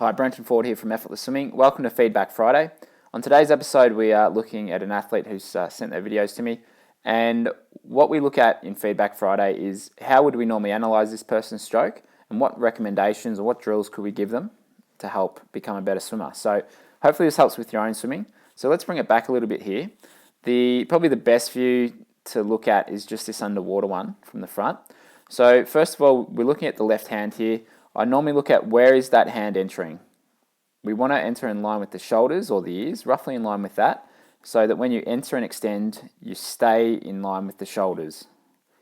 Hi, Brenton Ford here from Effortless Swimming. Welcome to Feedback Friday. On today's episode, we are looking at an athlete who's sent their videos to me. And what we look at in Feedback Friday is how would we normally analyse this person's stroke and what recommendations or what drills could we give them to help become a better swimmer. So hopefully this helps with your own swimming. So let's bring it back a little bit here. Probably the best view to look at is just this underwater one from the front. So first of all, we're looking at the left hand here. I normally look at where is that hand entering. We want to enter in line with the shoulders or the ears, roughly in line with that, so that when you enter and extend, you stay in line with the shoulders.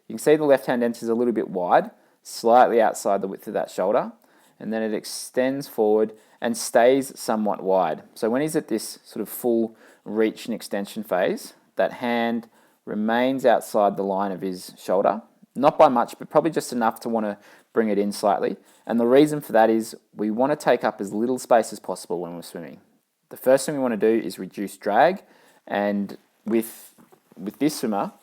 You can see the left hand enters a little bit wide, slightly outside the width of that shoulder, and then it extends forward and stays somewhat wide. So when he's at this sort of full reach and extension phase, that hand remains outside the line of his shoulder. Not by much, but probably just enough to want to bring it in slightly. And the reason for that is we want to take up as little space as possible when we're swimming. The first thing we want to do is reduce drag. And with this swimmer,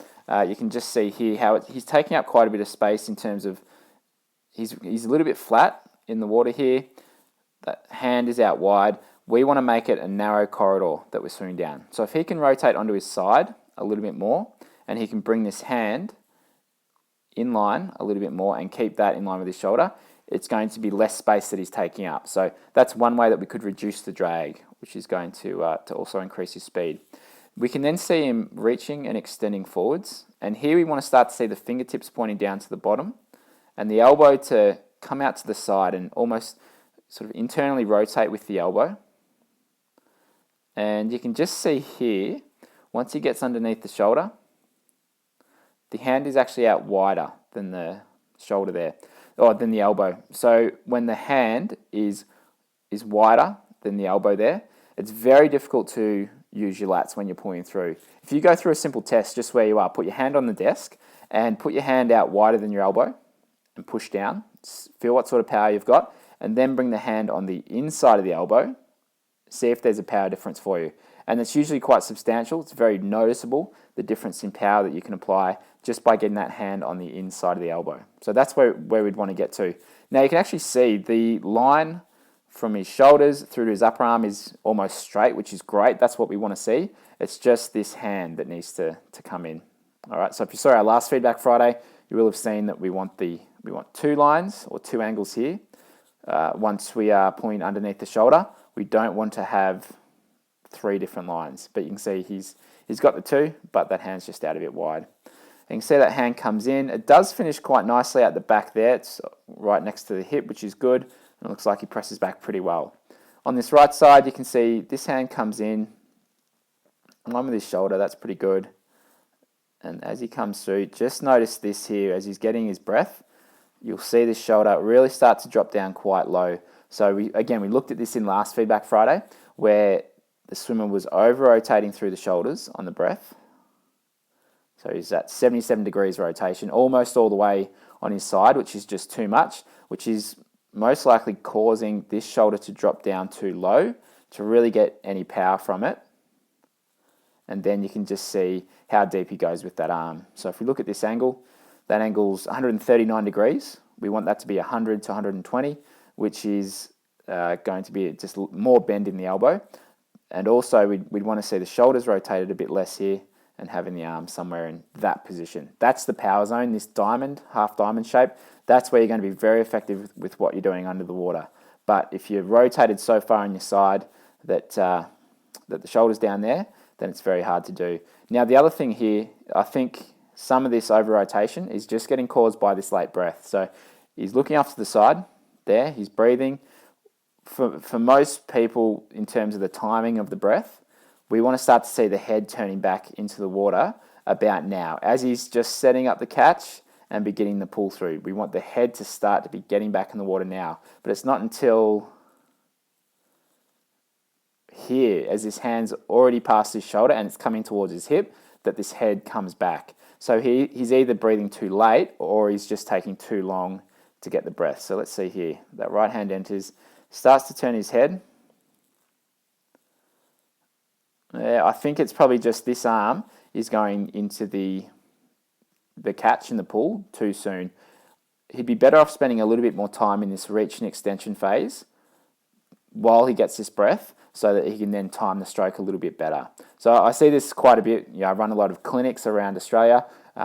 you can just see here how he's taking up quite a bit of space in terms of he's a little bit flat in the water here. That hand is out wide. We want to make it a narrow corridor that we're swimming down. So if he can rotate onto his side a little bit more and he can bring this hand in line a little bit more and keep that in line with his shoulder, it's going to be less space that he's taking up. So that's one way that we could reduce the drag, which is going to also increase his speed. We can then see him reaching and extending forwards. And here we want to start to see the fingertips pointing down to the bottom and the elbow to come out to the side and almost sort of internally rotate with the elbow. And you can just see here, once he gets underneath the shoulder, the hand is actually out wider than the shoulder there, or than the elbow. So when the hand is wider than the elbow there, it's very difficult to use your lats when you're pulling through. If you go through a simple test just where you are, put your hand on the desk and put your hand out wider than your elbow and push down, feel what sort of power you've got, and then bring the hand on the inside of the elbow, see if there's a power difference for you. And it's usually quite substantial. It's very noticeable, the difference in power that you can apply just by getting that hand on the inside of the elbow. So that's where we'd want to get to. Now you can actually see the line from his shoulders through to his upper arm is almost straight, which is great. That's what we want to see. It's just this hand that needs to come in. All right, so if you saw our last Feedback Friday, you will have seen that we want two lines or two angles here. Once we are pulling underneath the shoulder, we don't want to have three different lines, but you can see he's got the two, but that hand's just out a bit wide. You can see that hand comes in. It does finish quite nicely at the back there. It's right next to the hip, which is good. And it looks like he presses back pretty well. On this right side, you can see this hand comes in, along with his shoulder. That's pretty good. And as he comes through, just notice this here, as he's getting his breath, you'll see this shoulder really start to drop down quite low. So we looked at this in last Feedback Friday, where the swimmer was over-rotating through the shoulders on the breath. So he's at 77 degrees rotation, almost all the way on his side, which is just too much, which is most likely causing this shoulder to drop down too low to really get any power from it. And then you can just see how deep he goes with that arm. So if we look at this angle, that angle's 139 degrees. We want that to be 100 to 120, which is going to be just more bend in the elbow. And also we'd want to see the shoulders rotated a bit less here and having the arm somewhere in that position. That's the power zone, this diamond, half diamond shape. That's where you're going to be very effective with what you're doing under the water. But if you're rotated so far on your side that the shoulder's down there, then it's very hard to do. Now the other thing here, I think some of this over-rotation is just getting caused by this late breath. So he's looking off to the side there, he's breathing. For most people, in terms of the timing of the breath, we want to start to see the head turning back into the water about now. As he's just setting up the catch and beginning the pull through, we want the head to start to be getting back in the water now. But it's not until here, as his hand's already past his shoulder and it's coming towards his hip, that this head comes back. So he's either breathing too late or he's just taking too long to get the breath. So let's see here. That right hand enters, starts to turn his head. I think it's probably just this arm is going into the catch and the pull too soon. He'd be better off spending a little bit more time in this reach and extension phase while he gets this breath so that he can then time the stroke a little bit better. So I see this quite a bit. I run a lot of clinics around Australia.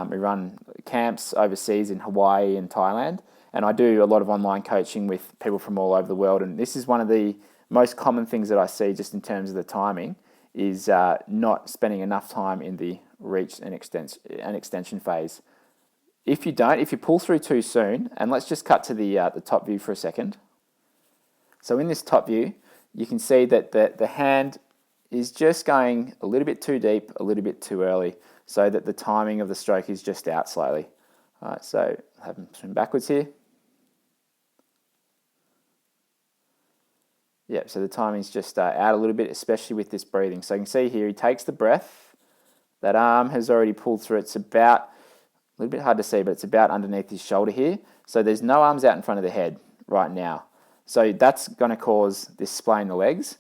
We run camps overseas in Hawaii and Thailand, and I do a lot of online coaching with people from all over the world. And this is one of the most common things that I see just in terms of the timing is not spending enough time in the reach and extension phase. If you pull through too soon, and let's just cut to the top view for a second. So in this top view, you can see that the hand is just going a little bit too deep, a little bit too early, so that the timing of the stroke is just out slightly. All right, so have him swim backwards here. Yeah, so the timing's just out a little bit, especially with this breathing. So you can see here, he takes the breath. That arm has already pulled through. It's about, a little bit hard to see, but it's about underneath his shoulder here. So there's no arms out in front of the head right now. So that's going to cause this splay in the legs.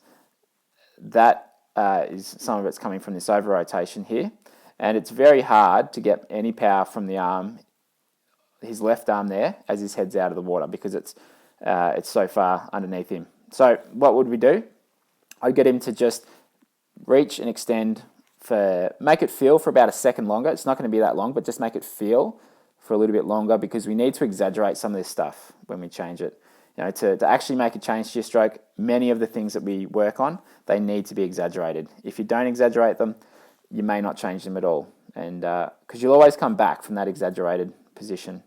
That is some of it's coming from this over rotation here. And it's very hard to get any power from the arm, his left arm there, as his head's out of the water because it's so far underneath him. So what would we do? I'd get him to just reach and extend make it feel for about a second longer. It's not going to be that long, but just make it feel for a little bit longer because we need to exaggerate some of this stuff when we change it. To actually make a change to your stroke, many of the things that we work on, they need to be exaggerated. If you don't exaggerate them, you may not change them at all. And because you'll always come back from that exaggerated position.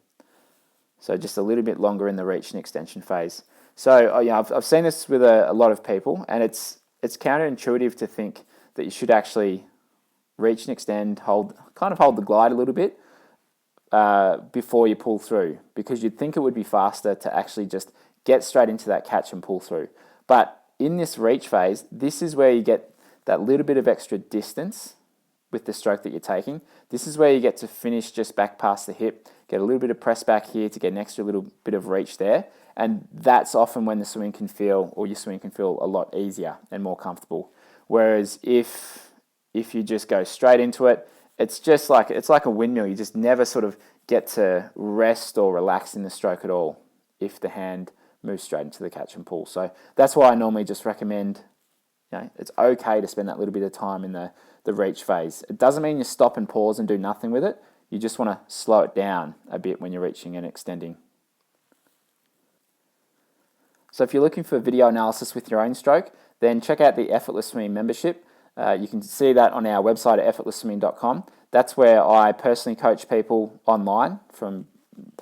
So just a little bit longer in the reach and extension phase. So I've seen this with a lot of people, and it's counterintuitive to think that you should actually reach and extend, hold the glide a little bit before you pull through, because you'd think it would be faster to actually just get straight into that catch and pull through. But in this reach phase, this is where you get that little bit of extra distance with the stroke that you're taking. This is where you get to finish just back past the hip, get a little bit of press back here to get an extra little bit of reach there. And that's often when your swing can feel a lot easier and more comfortable. Whereas if you just go straight into it, it's like a windmill. You just never sort of get to rest or relax in the stroke at all if the hand moves straight into the catch and pull. So that's why I normally just recommend, it's okay to spend that little bit of time in the reach phase. It doesn't mean you stop and pause and do nothing with it. You just want to slow it down a bit when you're reaching and extending. So if you're looking for video analysis with your own stroke, then check out the Effortless Swimming membership. You can see that on our website at effortlessswimming.com. That's where I personally coach people online from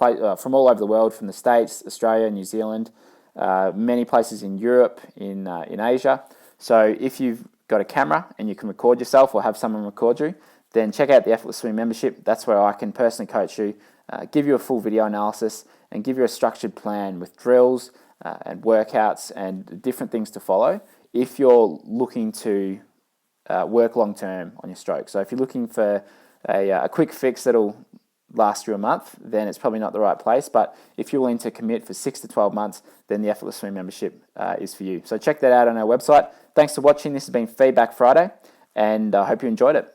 all over the world, from the States, Australia, New Zealand, many places in Europe, in Asia. So if you've got a camera and you can record yourself or have someone record you, then check out the Effortless Swimming membership. That's where I can personally coach you, give you a full video analysis, and give you a structured plan with drills and workouts and different things to follow if you're looking to work long term on your stroke. So if you're looking for a quick fix that'll last you a month, then it's probably not the right place. But if you're willing to commit for 6 to 12 months, then the Effortless Swim membership is for you. So check that out on our website. Thanks for watching. This has been Feedback Friday, and I hope you enjoyed it.